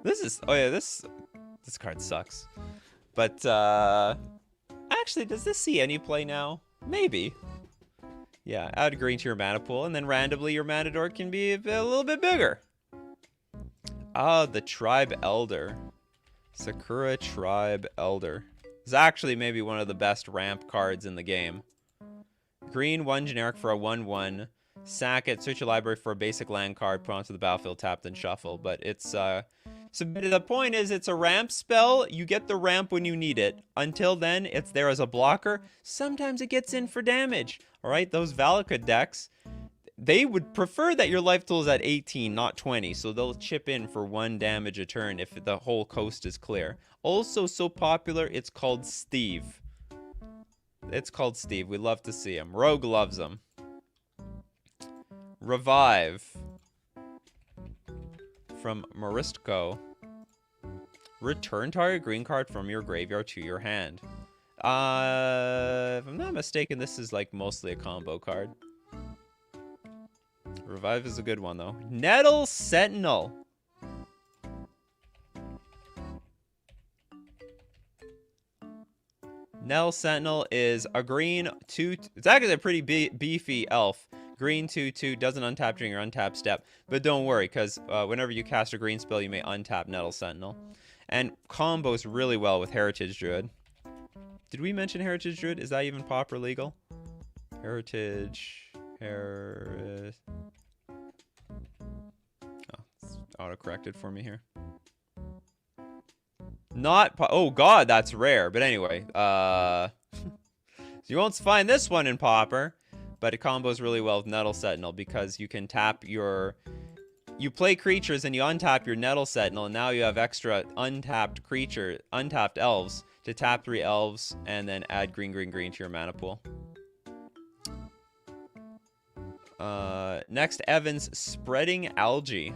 S1: This is... oh yeah, this card sucks. But, actually, does this see any play now? Maybe. Yeah, add green to your mana pool, and then randomly your mana dork can be a little bit bigger. Ah, the Tribe Elder. Sakura Tribe Elder. It's actually maybe one of the best ramp cards in the game. Green, 1 generic for a 1/1. Sack it, search your library for a basic land card, put onto the battlefield, tap, then shuffle. But it's, so the point is, it's a ramp spell. You get the ramp when you need it. Until then, it's there as a blocker. Sometimes it gets in for damage. Alright, those Valakut decks, they would prefer that your life tool is at 18, not 20. So they'll chip in for 1 damage a turn if the whole coast is clear. Also so popular, it's called Steve. It's called Steve. We love to see him. Rogue loves him. Revive. From Maristko. Return target green card from your graveyard to your hand. If I'm not mistaken, this is like mostly a combo card. Revive is a good one though. Nettle Sentinel. Nettle Sentinel is a green 2... it's actually a pretty beefy elf. Green 2/2 doesn't untap during your untap step. But don't worry, because whenever you cast a green spell, you may untap Nettle Sentinel. And combos really well with Heritage Druid. Did we mention Heritage Druid? Is that even Pauper legal? Heritage... Oh, it's auto-corrected for me here. Not... oh, God, that's rare. But anyway, so you won't find this one in Pauper. But it combos really well with Nettle Sentinel because you can tap your... you play creatures and you untap your Nettle Sentinel, and now you have extra untapped elves to tap 3 elves and then add green, green, green to your mana pool. Next, Evan's Spreading Algae.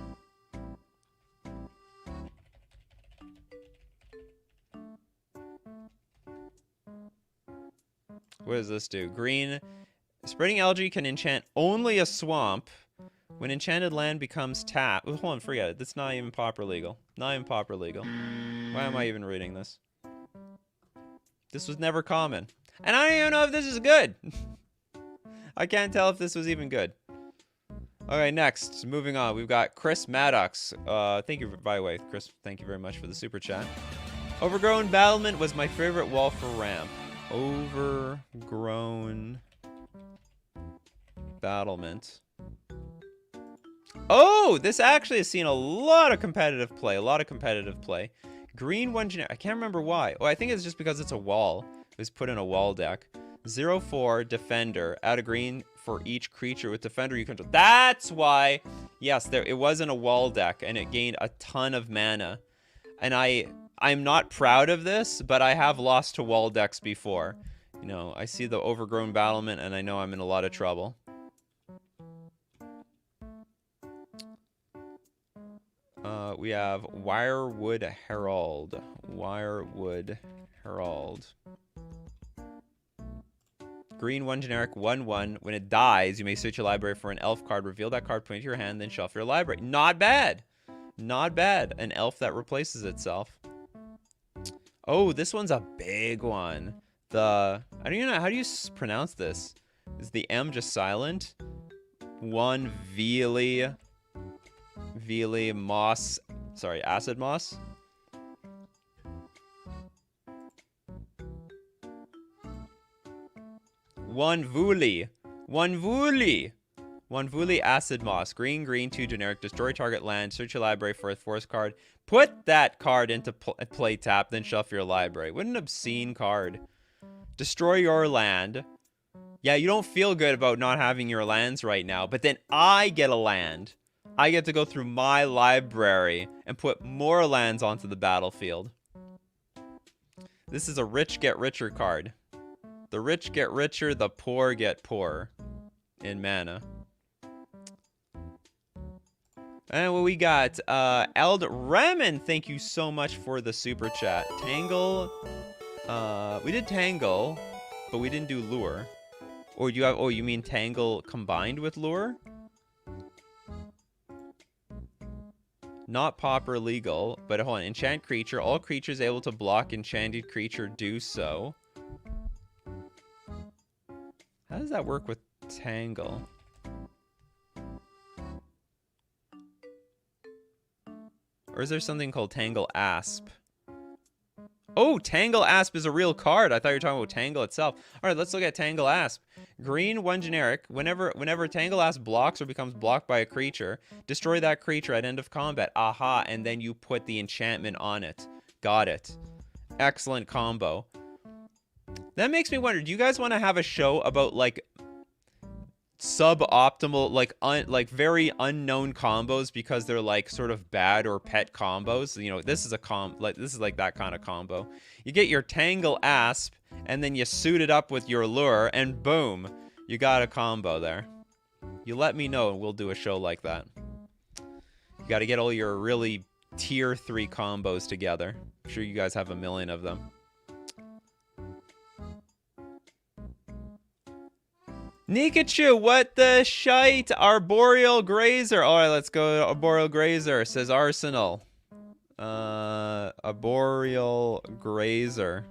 S1: What does this do? Green... Spreading Algae can enchant only a swamp. When enchanted land becomes tapped... hold on, forget it. That's not even Pauper legal. Not even Pauper legal. Why am I even reading this? This was never common. And I don't even know if this is good. I can't tell if this was even good. Okay, next. Moving on. We've got Chris Maddox. Thank you, by the way. Chris, thank you very much for the super chat. Overgrown Battlement was my favorite wall for ramp. Overgrown... Battlement. Oh, this actually has seen a lot of competitive play. Green 1 generic. I can't remember why. Oh, I think it's just because it's a wall. It was put in a wall deck. 0/4 Defender. Add a green for each creature with Defender you control. That's why. Yes, it was in a wall deck, and it gained a ton of mana. And I'm not proud of this, but I have lost to wall decks before. You know, I see the Overgrown Battlement, and I know I'm in a lot of trouble. We have Wirewood Herald. Wirewood Herald. Green 1 generic 1/1. When it dies, you may search your library for an elf card. Reveal that card, put it into your hand, then shuffle your library. Not bad. Not bad. An elf that replaces itself. Oh, this one's a big one. I don't even know, how do you pronounce this? Is the M just silent? One Veely moss, sorry, acid moss. One Vuli acid moss, green, 2 generic, destroy target land, search your library for a forest card, put that card into play tap, then shuffle your library. What an obscene card. Destroy your land. Yeah, you don't feel good about not having your lands right now, but then I get a land. I get to go through my library and put more lands onto the battlefield. This is a rich get richer card. The rich get richer, the poor get poorer in mana. And what we got, Eld Remen, thank you so much for the super chat. Tangle, we did Tangle, but we didn't do Lure. Or you have, oh, you mean Tangle combined with Lure? Not Pauper legal, but hold on. Enchant creature. All creatures able to block enchanted creature do so. How does that work with Tangle? Or is there something called Tangle ASP? Oh, Tangle ASP is a real card. I thought you were talking about Tangle itself. All right, let's look at Tangle ASP. Green, 1 generic. Whenever Tangle ASP blocks or becomes blocked by a creature, destroy that creature at end of combat. Aha, and then you put the enchantment on it. Got it. Excellent combo. That makes me wonder, do you guys want to have a show about, like, suboptimal, like very unknown combos because they're like sort of bad or pet combos? You know, this is like that kind of combo. You get your Tangle ASP and then you suit it up with your Lure and boom, you got a combo there. You let me know and we'll do a show like that. You got to get all your really tier 3 combos together. I'm sure you guys have a million of them. Nikachu, what the shite? Arboreal Grazer. Alright, let's go to Arboreal Grazer, says Arsenal. Arboreal Grazer.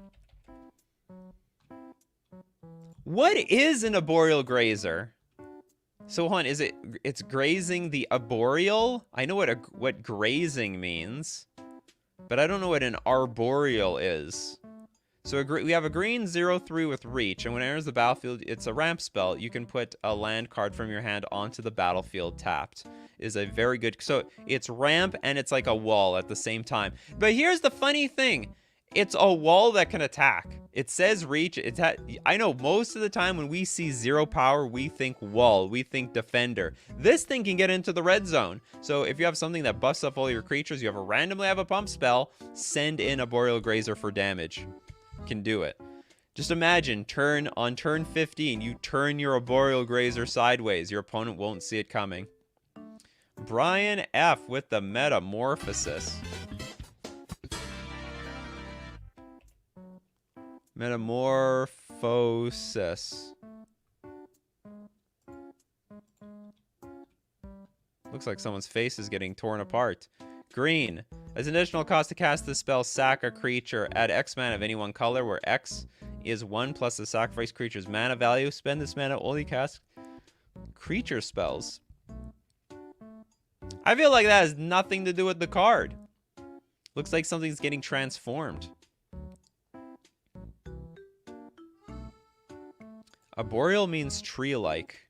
S1: What is an Arboreal Grazer? So, hon, it's grazing the arboreal? I know what grazing means, but I don't know what an arboreal is. So we have a green 0/3 with reach, and when it enters the battlefield, it's a ramp spell. You can put a land card from your hand onto the battlefield tapped. Is a very good, so it's ramp and it's like a wall at the same time. But here's the funny thing. It's a wall that can attack. It says reach. I know most of the time when we see 0 power, we think wall, we think defender. This thing can get into the red zone. So if you have something that buffs up all your creatures, you randomly have a pump spell, send in a Boreal Grazer for damage. Can do it. Just imagine on turn 15, you turn your Arboreal Grazer sideways. Your opponent won't see it coming. Brian F with the Metamorphosis. Metamorphosis. Looks like someone's face is getting torn apart. Green. As an additional cost to cast this spell, sack a creature. Add X mana of any one color, where X is 1 plus the sacrifice creature's mana value. Spend this mana only cast creature spells. I feel like that has nothing to do with the card. Looks like something's getting transformed. Arboreal means tree-like.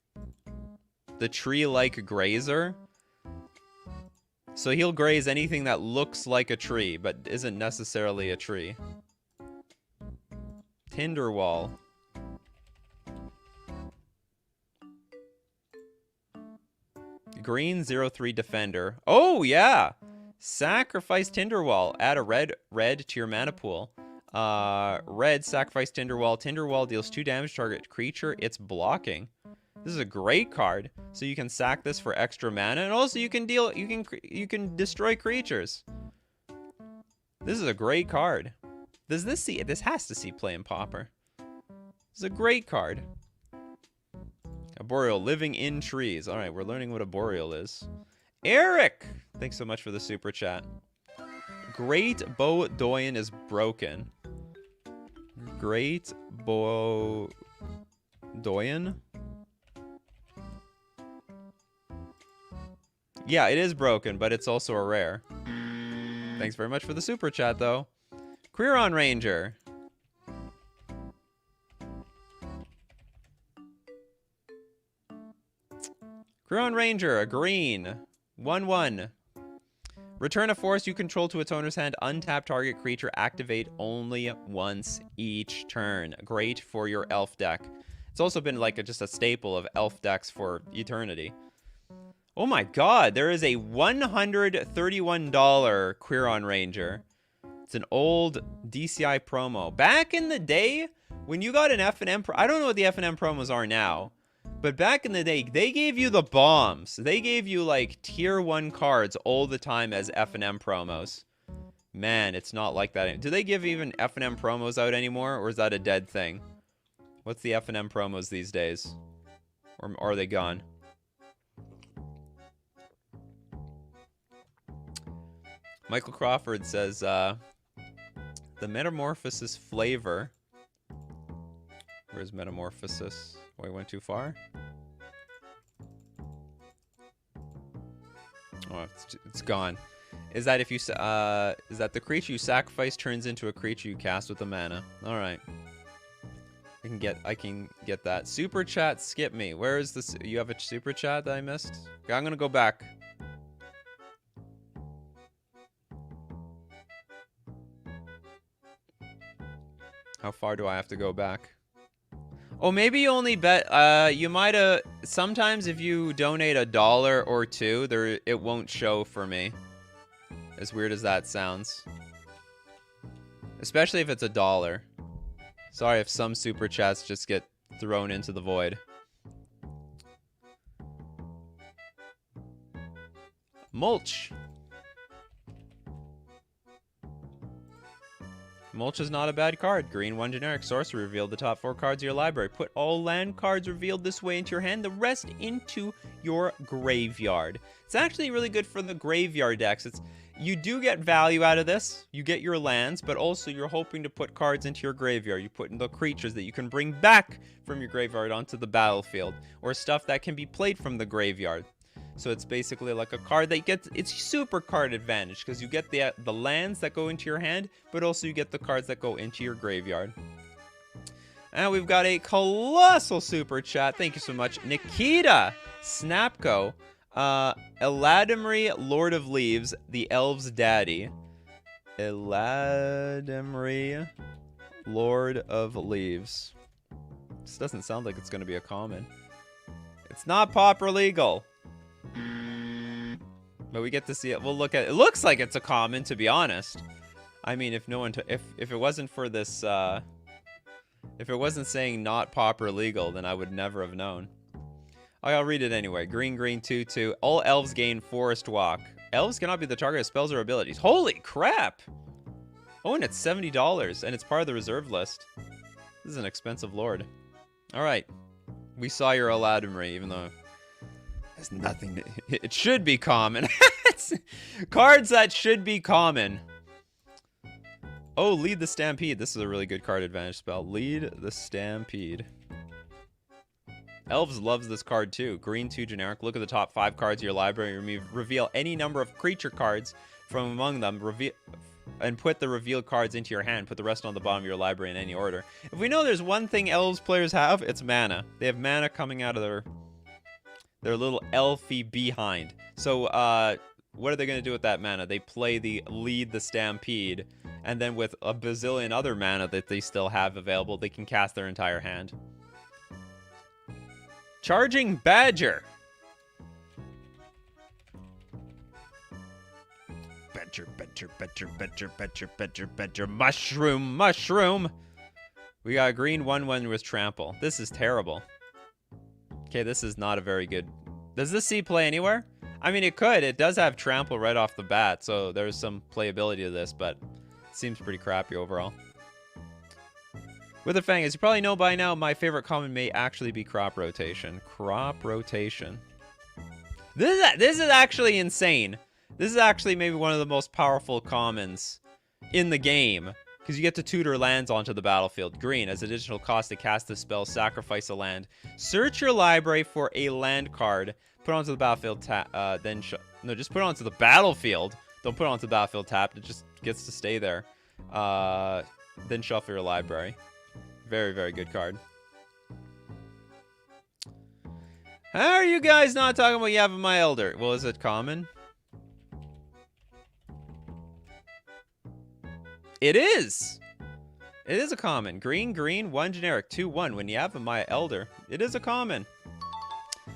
S1: The tree-like grazer. So he'll graze anything that looks like a tree, but isn't necessarily a tree. Tinderwall. Green 0/3 defender. Oh, yeah! Sacrifice Tinderwall. Add a red to your mana pool. Red, sacrifice Tinderwall. Tinderwall deals 2 damage to target creature it's blocking. This is a great card. So you can sack this for extra mana, and also you can destroy creatures. This is a great card. This has to see play in Pauper. This is a great card. Arboreal, living in trees. All right, we're learning what Arboreal is. Eric, thanks so much for the super chat. Great Bo Doyen is broken. Great Bodoyan? Yeah, it is broken, but it's also a rare. Thanks very much for the super chat, though. Queeron Ranger. Queeron Ranger, a green. 1/1. Return a force you control to its owner's hand. Untap target creature. Activate only once each turn. Great for your elf deck. It's also been like just a staple of elf decks for eternity. Oh my god, there is a $131 Queeron Ranger. It's an old DCI promo. Back in the day, when you got an F&M... I don't know what the F&M promos are now. But back in the day, they gave you the bombs. They gave you, like, tier 1 cards all the time as F&M promos. Man, it's not like that. Do they give even F&M promos out anymore? Or is that a dead thing? What's the F&M promos these days? Or are they gone? Michael Crawford says, the Metamorphosis flavor. Where's Metamorphosis? Oh, I went too far? Oh, it's gone. Is that if you is that the creature you sacrifice turns into a creature you cast with the mana? All right. I can get that. Super chat, skip me. Where is this? You have a super chat that I missed? Okay, I'm gonna go back. How far do I have to go back? Oh, maybe you only bet, you might have, sometimes if you donate $1 or $2, it won't show for me. As weird as that sounds. Especially if it's $1. Sorry if some super chats just get thrown into the void. Mulch. Mulch is not a bad card. Green 1 generic sorcery. Reveal the top 4 cards of your library. Put all land cards revealed this way into your hand. The rest into your graveyard. It's actually really good for the graveyard decks. You do get value out of this. You get your lands, but also you're hoping to put cards into your graveyard. You put in the creatures that you can bring back from your graveyard onto the battlefield. Or stuff that can be played from the graveyard. So it's basically like a card that gets, it's super card advantage because you get the lands that go into your hand, but also you get the cards that go into your graveyard. And we've got a colossal super chat. Thank you so much. Nikita Snapko, Eladimri, Lord of Leaves, the Elves' daddy. Eladimri, Lord of Leaves. This doesn't sound like it's going to be a common. It's not Pauper legal. But we get to see it. We'll look at it. It looks like it's a common, to be honest. I mean, if no one, if it wasn't for this, if it wasn't saying not Pauper legal, then I would never have known. I'll read it anyway. Green, green, 2/2. All elves gain Forest Walk. Elves cannot be the target of spells or abilities. Holy crap! Oh, and it's $70, and it's part of the reserve list. This is an expensive lord. All right, we saw your Eladimri, even though. There's nothing to, it should be common. Cards that should be common. Oh, Lead the Stampede. This is a really good card advantage spell. Lead the Stampede. Elves loves this card too. Green 2 generic. Look at the top 5 cards of your library. Reveal any number of creature cards from among them. And put the revealed cards into your hand. Put the rest on the bottom of your library in any order. If we know there's one thing Elves players have, it's mana. They have mana coming out of their little elfy behind. So, what are they going to do with that mana? They play the Lead the Stampede, and then with a bazillion other mana that they still have available, they can cast their entire hand. Charging Badger. Badger. Mushroom. We got a green 1/1 with Trample. This is terrible. Okay, this is not a very good... Does this see play anywhere? I mean, it could. It does have Trample right off the bat, so there's some playability to this, but it seems pretty crappy overall. Witherfang, as you probably know by now, my favorite common may actually be Crop Rotation. Crop Rotation. This is actually insane. This is actually maybe one of the most powerful commons in the game. Because you get to tutor lands onto the battlefield. Green, as additional cost to cast the spell, sacrifice a land. Search your library for a land card. Put it onto the battlefield, no, just put it onto the battlefield. Don't put it onto the battlefield tapped. It just gets to stay there. Then shuffle your library. Very, very good card. How are you guys not talking about Yavin My Elder? Well, is it common? It is! It is a common. Green, green, 1 generic, 2/1. When Yavin My Elder, it is a common.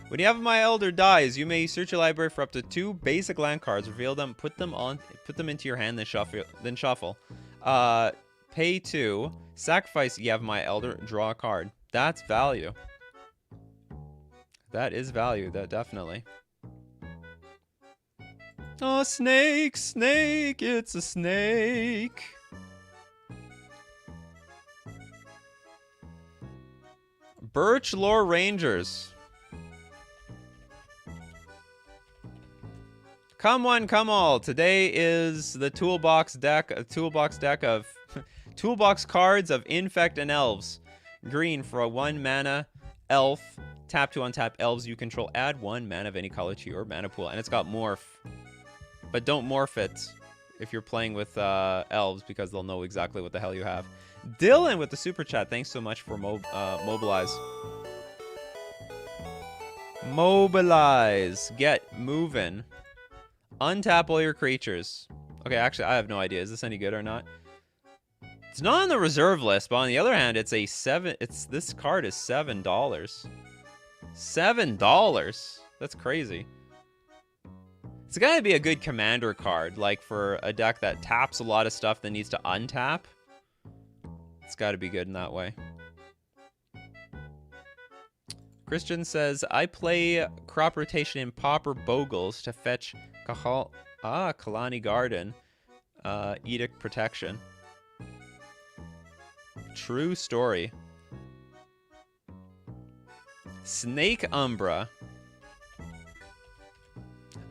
S1: When Yavin My Elder dies, you may search your library for up to 2 basic land cards, reveal them, put them into your hand, then shuffle. Pay 2, sacrifice Yavin My Elder, draw a card. That's value. That is value, that definitely. Oh, snake, snake, it's a snake. Birch Lore Rangers. Come one, come all. Today is the toolbox deck of toolbox cards of Infect and Elves. Green for a 1 mana elf. Tap to untap elves you control. Add 1 mana of any color to your mana pool. And it's got morph. But don't morph it if you're playing with elves, because they'll know exactly what the hell you have. Dylan with the super chat. Thanks so much for mobilize. Mobilize. Get moving. Untap all your creatures. Okay, actually, I have no idea. Is this any good or not? It's not on the reserve list, but on the other hand, it's a this card is $7. $7? That's crazy. It's gotta be a good commander card, like for a deck that taps a lot of stuff that needs to untap. It's gotta be good in that way. Christian says, I play crop rotation in Pauper Bogles to fetch Kalani Garden, Edict Protection. True story. Snake Umbra.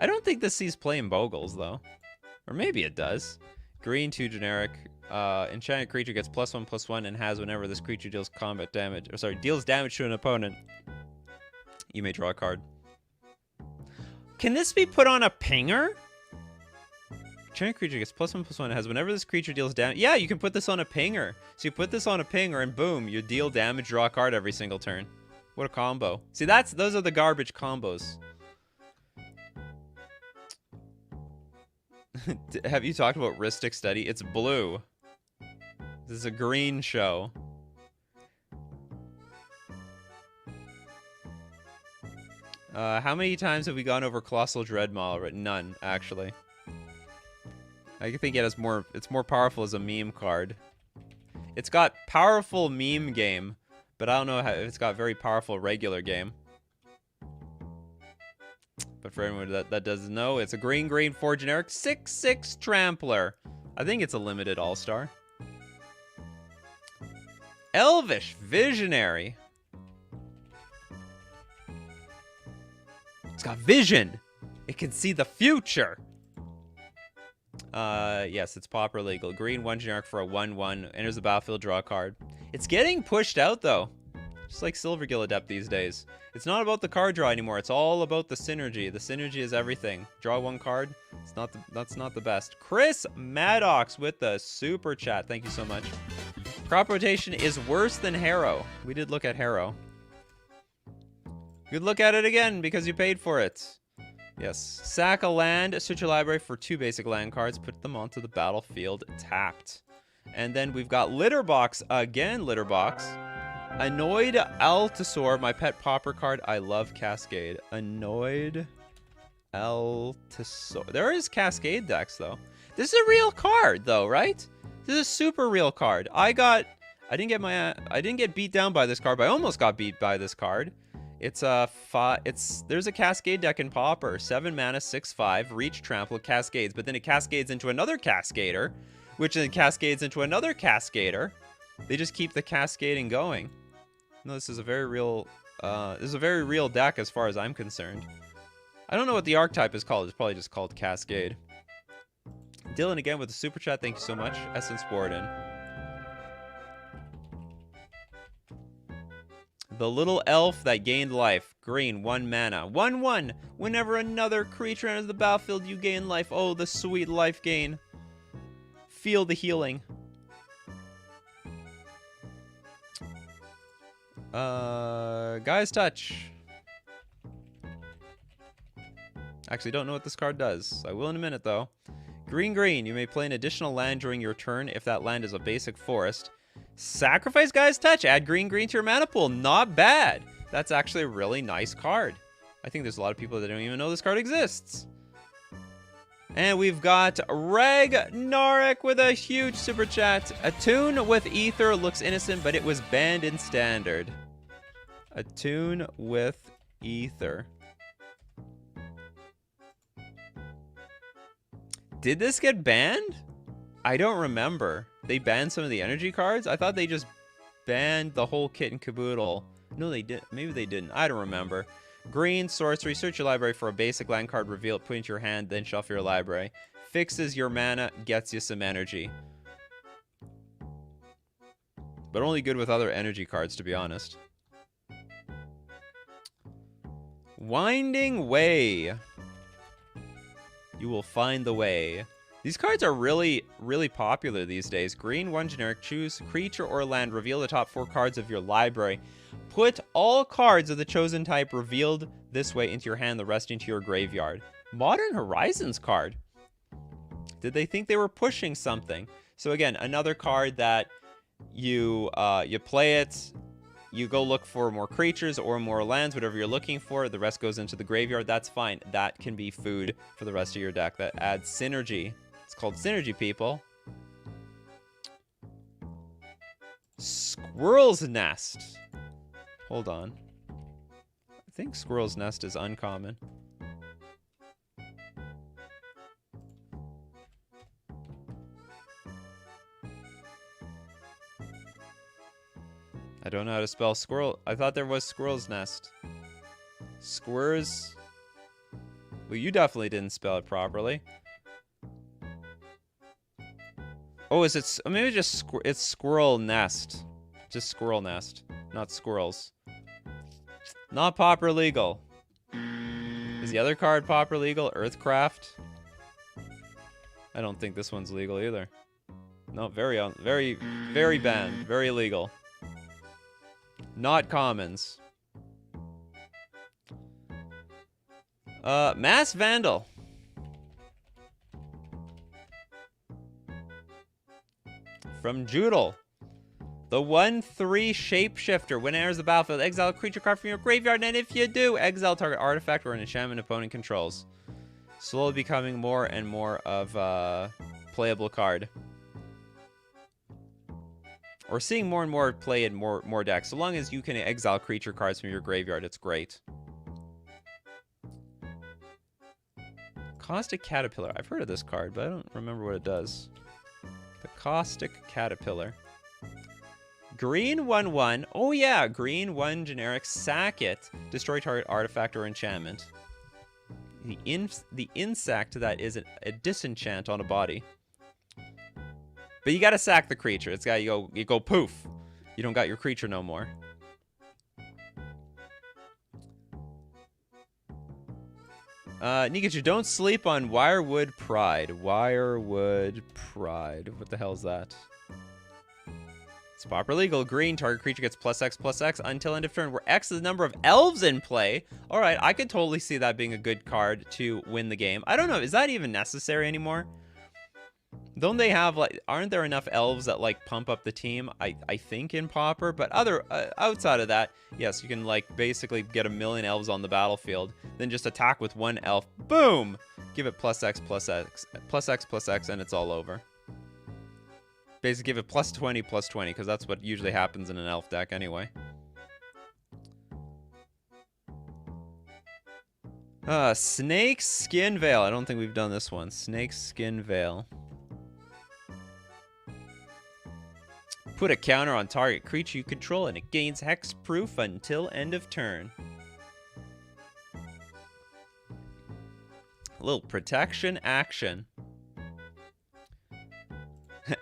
S1: I don't think this sees playing Bogles, though. Or maybe it does. Green, 2 generic. Enchanted creature gets +1/+1 and has whenever this creature deals combat damage. Or sorry, deals damage to an opponent. You may draw a card. Can this be put on a pinger? Enchanted creature gets +1/+1 and has whenever this creature deals damage. Yeah, you can put this on a pinger. So you put this on a pinger and boom, you deal damage, draw a card every single turn. What a combo. See, those are the garbage combos. Have you talked about Ristic Study? It's blue. This is a green show. How many times have we gone over Colossal Dreadmaw? None, actually. I think it has more. It's more powerful as a meme card. It's got powerful meme game, but I don't know if it's got very powerful regular game. But for anyone that doesn't know, it's a green 4 generic 6/6 trampler. I think it's a limited all-star. Elvish Visionary. It's got vision. It can see the future. Yes, it's Pauper legal. Green 1 generic for a 1/1. Enters the battlefield, draw a card. It's getting pushed out though. Just like Silvergill Adept these days. It's not about the card draw anymore. It's all about the synergy. The synergy is everything. Draw 1 card. That's not the best. Chris Maddox with the super chat. Thank you so much. Crop rotation is worse than Harrow. We did look at Harrow. Good look at it again because you paid for it. Yes. Sack a land. Search your library for 2 basic land cards. Put them onto the battlefield tapped. And then we've got Litterbox again. Litterbox. Annoyed Altasaur, my pet Pauper card. I love Cascade. Annoyed Altasaur. There is Cascade decks though. This is a real card though, right? This is a super real card. I didn't get beat down by this card, but I almost got beat by this card. It's there's a Cascade deck in Pauper. 7 mana, 6/5, reach, trample, cascades, but then it cascades into another Cascader, which then cascades into another Cascader. They just keep the cascading going. No, this is a very real deck as far as I'm concerned. I don't know what the archetype is called. It's probably just called Cascade. Dylan again with the super chat. Thank you so much. Essence Borden. The little elf that gained life. Green, 1 mana. 1/1. Whenever another creature enters the battlefield, you gain life. Oh, the sweet life gain. Feel the healing. Guy's Touch. Actually, don't know what this card does. I will in a minute, though. Green, green. You may play an additional land during your turn if that land is a basic forest. Sacrifice Guy's Touch. Add green, green to your mana pool. Not bad. That's actually a really nice card. I think there's a lot of people that don't even know this card exists. And we've got Ragnarok with a huge super chat. Attune with Ether looks innocent, but it was banned in Standard. Attune with Ether. Did this get banned? I don't remember. They banned some of the energy cards? I thought they just banned the whole kit and caboodle. No, they didn't. Maybe they didn't. I don't remember. Green, sorcery. Search your library for a basic land card, reveal it, put it into your hand, then shuffle your library. Fixes your mana, gets you some energy. But only good with other energy cards, to be honest. Winding Way. You will find the way. These cards are really, really popular these days. Green, 1 generic. Choose creature or land. Reveal the top 4 cards of your library. Put all cards of the chosen type revealed this way into your hand, the rest into your graveyard. Modern Horizons card. Did they think they were pushing something? So again, another card that you play it, you go look for more creatures or more lands, whatever you're looking for. The rest goes into the graveyard. That's fine. That can be food for the rest of your deck. That adds synergy. It's called synergy, people. Squirrel's Nest. Hold on. I think Squirrel's Nest is uncommon. I don't know how to spell squirrel. I thought there was Squirrel's Nest. Squirrels. Well, you definitely didn't spell it properly. Oh, is it? Maybe just it's Squirrel Nest. Just Squirrel Nest, not squirrels. Not Pauper legal. Is the other card Pauper legal? Earthcraft. I don't think this one's legal either. No, very banned. Very illegal. Not commons. Mass Vandal. From Joodle. The 1/3 Shapeshifter. When it enters the battlefield, exile a creature card from your graveyard, and if you do, exile target artifact or an enchantment opponent controls. Slowly becoming more and more of a playable card. Or seeing more and more play in more decks. So long as you can exile creature cards from your graveyard, it's great. Caustic Caterpillar. I've heard of this card, but I don't remember what it does. The Caustic Caterpillar. Green 1/1. Oh yeah, green 1 generic. Sack it. Destroy target artifact or enchantment. The insect to that is a disenchant on a body. But you gotta sack the creature. It's got you go poof. You don't got your creature no more. Nikachu, don't sleep on Wirewood Pride. Wirewood Pride. What the hell is that? It's Pauper legal. Green, target creature gets +X/+X until end of turn, where X is the number of elves in play. All right, I could totally see that being a good card to win the game. I don't know, is that even necessary anymore? Don't they have, like, aren't there enough elves that, like, pump up the team? I think in Pauper, but outside of that, yes, you can, like, basically get 1,000,000 elves on the battlefield, then just attack with 1 elf, boom! Give it +X/+X, and it's all over. Basically give it +20/+20, because that's what usually happens in an elf deck anyway. Snake Skin Veil. I don't think we've done this one. Snake Skin Veil. Put a counter on target creature you control, and it gains hexproof until end of turn. A little protection action.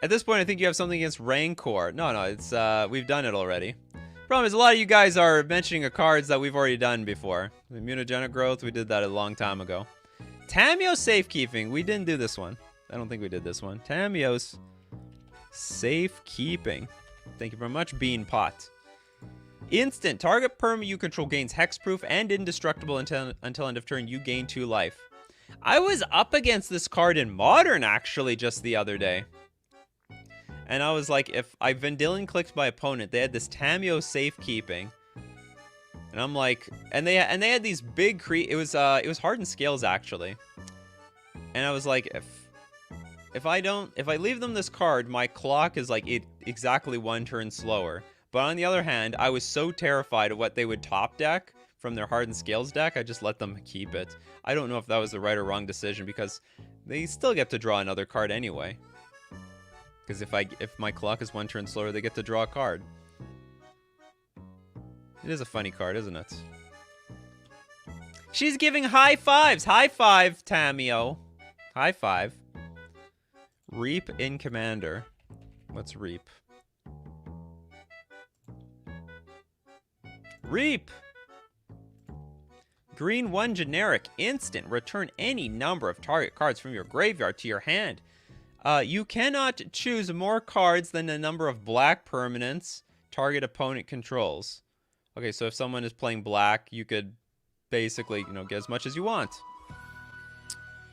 S1: At this point, I think you have something against Rancor. No, it's we've done it already. Problem is, a lot of you guys are mentioning cards that we've already done before. Immunogenic Growth, we did that a long time ago. Tamiyo's Safekeeping, we didn't do this one. I don't think we did this one. Tamiyo's Safekeeping. Thank you very much, Bean Pot. Instant. Target perma you control gains hexproof and indestructible until end of turn. You gain 2 life. I was up against this card in Modern, actually, just the other day. And I was like, if I Vendilion clicked my opponent, they had this Tamiyo Safekeeping. And I'm like, and they had these big it was Hardened Scales, actually. And I was like, if I leave them this card, my clock is like exactly 1 turn slower. But on the other hand, I was so terrified of what they would top deck from their Hardened Scales deck, I just let them keep it. I don't know if that was the right or wrong decision because they still get to draw another card anyway. Because if my clock is 1 turn slower, they get to draw a card. It is a funny card, isn't it? She's giving high fives. High five, Tamiyo. High five. Reap in Commander. What's Reap? Reap! Green 1 generic. Instant. Return any number of target cards from your graveyard to your hand. You cannot choose more cards than the number of black permanents target opponent controls. Okay, so if someone is playing black, you could basically, get as much as you want.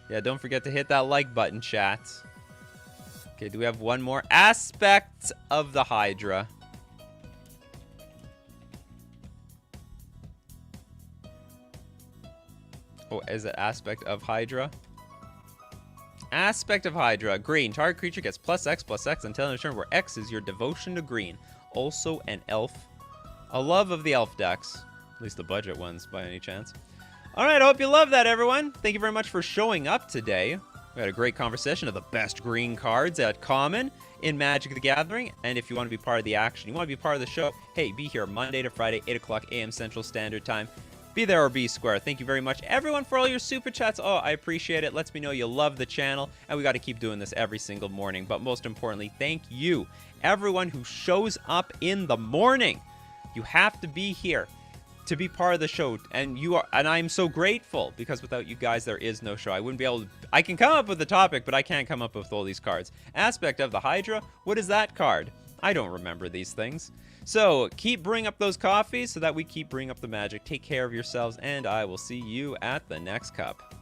S1: Yeah, don't forget to hit that like button, chat. Okay, do we have one more? Aspect of the Hydra. Oh, is it Aspect of Hydra? Aspect of Hydra. Green. Target creature gets +X/+X until end of turn, where X is your devotion to green. Also an elf. A love of the elf decks. At least the budget ones, by any chance. Alright, I hope you love that, everyone. Thank you very much for showing up today. We had a great conversation of the best green cards at Common in Magic the Gathering. And if you want to be part of the action, you want to be part of the show, hey, be here Monday to Friday, 8 o'clock a.m. Central Standard Time. Be there or be square. Thank you very much, everyone, for all your super chats. Oh, I appreciate it. Lets me know you love the channel, and we got to keep doing this every single morning. But most importantly, thank you, everyone who shows up in the morning. You have to be here to be part of the show, and I'm so grateful, because without you guys, there is no show. I wouldn't be able to. I can come up with a topic, but I can't come up with all these cards. Aspect of the Hydra. What is that card? I don't remember these things. So, keep bringing up those coffees so that we keep bringing up the magic. Take care of yourselves, and I will see you at the next cup.